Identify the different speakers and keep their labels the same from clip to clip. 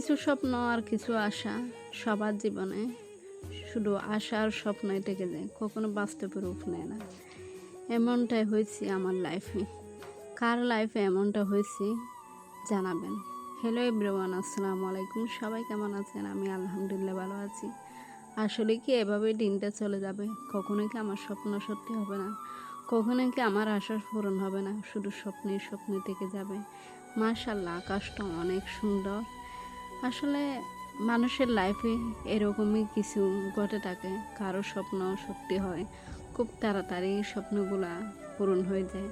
Speaker 1: কিছু স্বপ্ন আর কিছু আশা সবার জীবনে শুধু আশা আর স্বপ্নই থেকে যায়, কখনো বাস্তবে রূপ নেয় না। এমনটাই হয়েছে আমার লাইফে। কার লাইফে এমনটা হয়েছে জানাবেন। হ্যালো এভরিওয়ান, আসসালামু আলাইকুম। সবাই কেমন আছেন? আমি আলহামদুলিল্লাহ ভালো আছি। আসলে কি এভাবে দিনটা চলে যাবে? কখনোই কি আমার স্বপ্ন সত্যি হবে না? কখনোই কি আমার আশা পূরণ হবে না? শুধু স্বপ্নে থেকে যাবে। মাশাআল্লাহ, আকাশটা অনেক সুন্দর। আসলে মানুষের লাইফে এরকমই কিছু ঘটে থাকে। কারো স্বপ্ন সত্যি হয়, খুব তাড়াতাড়ি স্বপ্নগুলা পূরণ হয়ে যায়,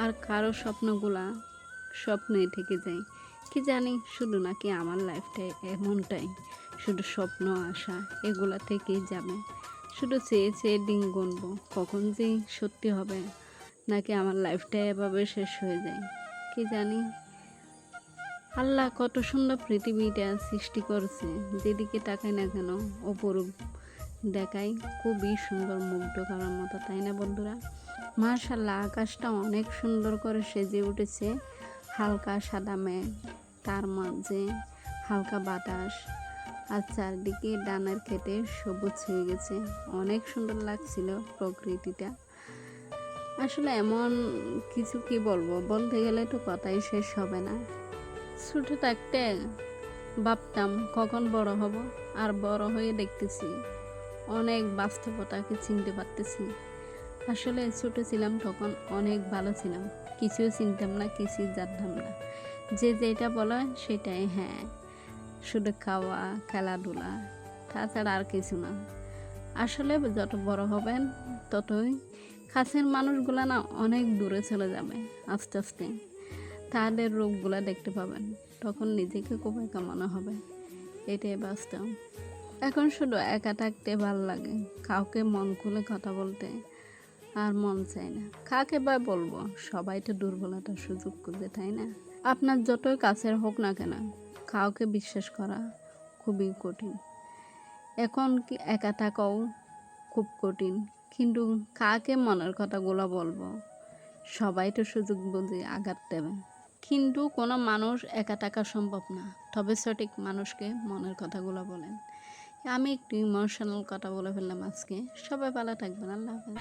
Speaker 1: আর কারো স্বপ্নগুলা স্বপ্নেই থেকে যায়। কি জানি, শুধু নাকি আমার লাইফটাই এমনটাই, শুধু স্বপ্ন আশা এগুলা থেকেই যাবে। শুধু চেয়ে চেয়ে দিন গুনবো কখন যে সত্যি হবে, নাকি আমার লাইফটাই এভাবে শেষ হয়ে যায়। কি জানি, আল্লাহ কত সুন্দর পৃথিবীটা সৃষ্টি করেছে। যেদিকে তাকাই না কেন অপরূপ দেখায়, খুবই সুন্দর, মুগ্ধ করার মতো, তাই না বন্ধুরা? মাশাআল্লাহ, আকাশটা অনেক সুন্দর করে সেজে উঠেছে। হালকা সাদা মেঘ, তার মাঝে হালকা বাতাস, আর চারদিকে ডানার খেতে সবুজ হয়ে গেছে। অনেক সুন্দর লাগছিল প্রকৃতিটা। আসলে এমন কিছু কি বলবো, বলতে গেলে তো কথাই শেষ হবে না। ছোট থাকতে ভাবতাম কখন বড় হব, আর বড় হয়ে দেখতেছি অনেক বাস্তবতাকে চিনতে পারতেছি। আসলে ছোট ছিলাম তখন অনেক ভালো ছিলাম, কিছু চিনতাম না, কিছু জানতাম না। যে যেটা বলে সেটাই হ্যাঁ, শুধু খাওয়া খেলাধুলা, তাছাড়া আর কিছু না। আসলে যত বড় হবেন ততই কাছের মানুষগুলা না অনেক দূরে চলে যাবে। আস্তে আস্তে তাদের রূপগুলা দেখতে পাবেন, তখন নিজেকে খুব একা মনে হবে। এটাই বাস্তব। এখন শুধু একা থাকতে ভালো লাগে, কাউকে মন খুলে কথা বলতে আর মন চায় না। কাকে বা বলবো, সবাই তো দুর্বলতার সুযোগ খুঁজে, তাই না? আপনার যতই কাছের হোক না কেন, কাউকে বিশ্বাস করা খুবই কঠিন। এখন কি একা থাকাও খুব কঠিন, কিন্তু কাকে মনের কথাগুলো বলবো? সবাই তো সুযোগ বুঝে আঘাত দেবে। কিন্তু কোনো মানুষ একা থাকা সম্ভব না, তবে সঠিক মানুষকে মনের কথাগুলো বলেন। আমি একটু ইমোশনাল কথা বলে ফেললাম আজকে। সবাই ভালো থাকবেন, আল্লাহ হাফেজ।